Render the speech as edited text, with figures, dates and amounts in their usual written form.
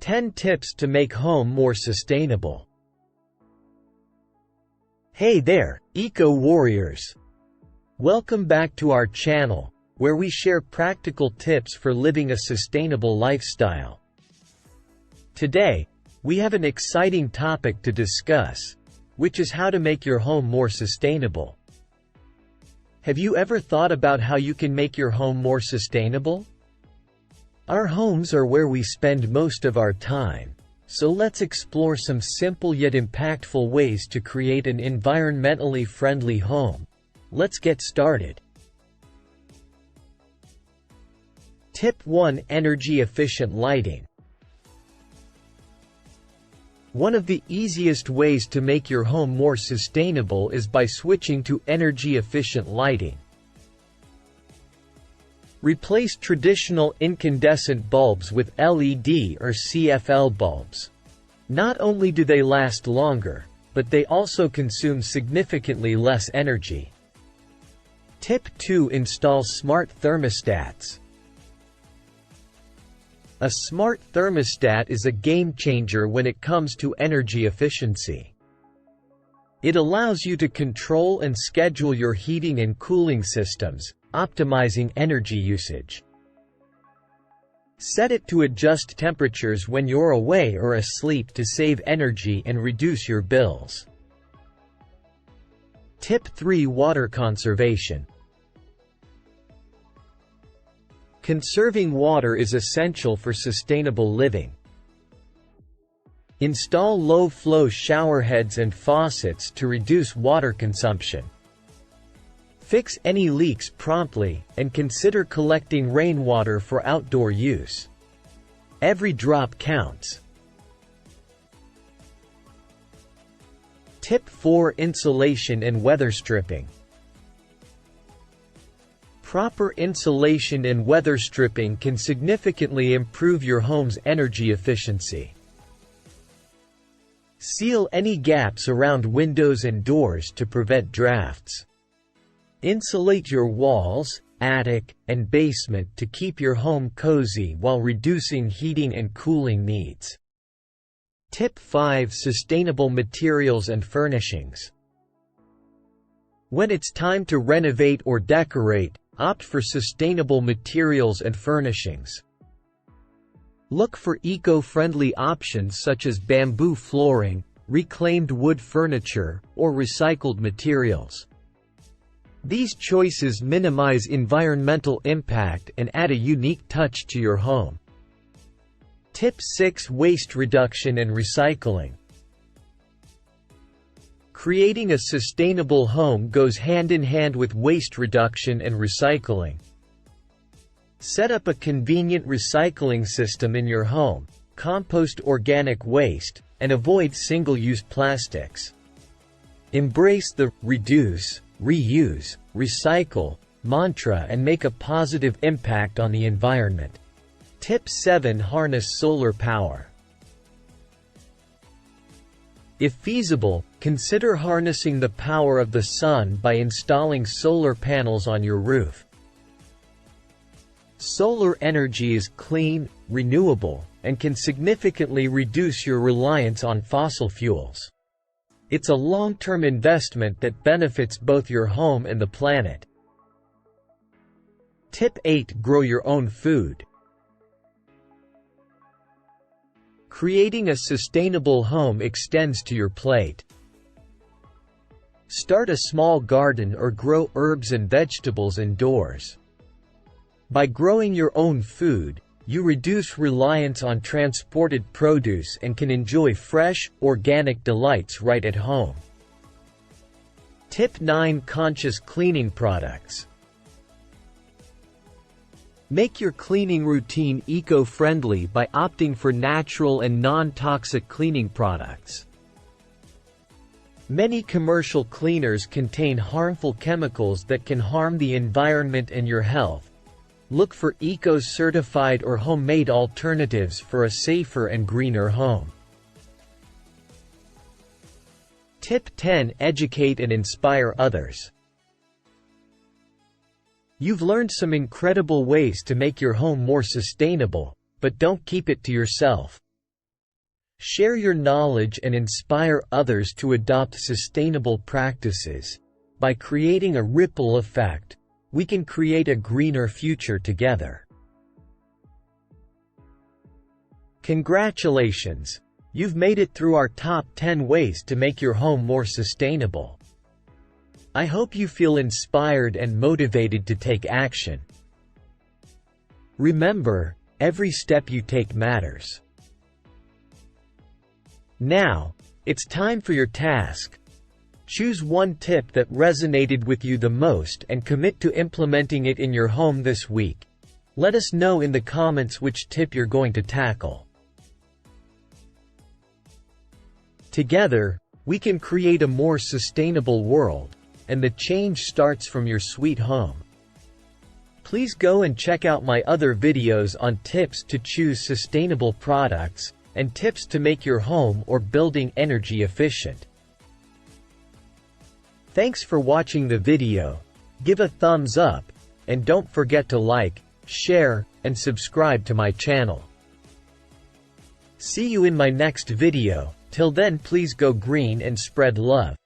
10 tips to make home more sustainable. Hey there, eco-warriors! Welcome back to our channel, where we share practical tips for living a sustainable lifestyle. Today, we have an exciting topic to discuss, which is how to make your home more sustainable. Have you ever thought about how you can make your home more sustainable? Our homes are where we spend most of our time, so let's explore some simple yet impactful ways to create an environmentally friendly home. Let's get started. Tip 1: Energy-efficient lighting. One of the easiest ways to make your home more sustainable is by switching to energy-efficient lighting. Replace traditional incandescent bulbs with LED or CFL bulbs. Not only do they last longer, but they also consume significantly less energy. Tip 2: Install smart thermostats. A smart thermostat is a game changer when it comes to energy efficiency. It allows you to control and schedule your heating and cooling systems, optimizing energy usage. Set it to adjust temperatures when you're away or asleep to save energy and reduce your bills. Tip 3: Water conservation. Conserving water is essential for sustainable living. Install low-flow showerheads and faucets to reduce water consumption. Fix any leaks promptly, and consider collecting rainwater for outdoor use. Every drop counts. Tip 4: Insulation and weather stripping. Proper insulation and weather stripping can significantly improve your home's energy efficiency. Seal any gaps around windows and doors to prevent drafts. Insulate your walls, attic, and basement to keep your home cozy while reducing heating and cooling needs. Tip 5: Sustainable materials and furnishings. When it's time to renovate or decorate, opt for sustainable materials and furnishings. Look for eco-friendly options such as bamboo flooring, reclaimed wood furniture, or recycled materials. These choices minimize environmental impact and add a unique touch to your home. Tip 6: Waste reduction and recycling. Creating a sustainable home goes hand in hand with waste reduction and recycling. Set up a convenient recycling system in your home, compost organic waste, and avoid single-use plastics. Embrace the reduce, reuse, recycle mantra and make a positive impact on the environment. Tip 7: Harness solar power. If feasible, consider harnessing the power of the sun by installing solar panels on your roof. Solar energy is clean, renewable, and can significantly reduce your reliance on fossil fuels. It's a long-term investment that benefits both your home and the planet. Tip 8: Grow your own food. Creating a sustainable home extends to your plate. Start a small garden or grow herbs and vegetables indoors. By growing your own food, you reduce reliance on transported produce and can enjoy fresh, organic delights right at home. Tip 9: Conscious cleaning products. Make your cleaning routine eco-friendly by opting for natural and non-toxic cleaning products. Many commercial cleaners contain harmful chemicals that can harm the environment and your health. Look for eco-certified or homemade alternatives for a safer and greener home. Tip 10: Educate and inspire others. You've learned some incredible ways to make your home more sustainable, but don't keep it to yourself. Share your knowledge and inspire others to adopt sustainable practices. By creating a ripple effect, we can create a greener future together. Congratulations! You've made it through our top 10 ways to make your home more sustainable. I hope you feel inspired and motivated to take action. Remember, every step you take matters. Now, it's time for your task. Choose one tip that resonated with you the most and commit to implementing it in your home this week. Let us know in the comments which tip you're going to tackle. Together, we can create a more sustainable world, and the change starts from your sweet home. Please go and check out my other videos on tips to choose sustainable products, and tips to make your home or building energy efficient. Thanks for watching the video. Give a thumbs up, and don't forget to like, share, and subscribe to my channel. See you in my next video. Till then, please go green and spread love.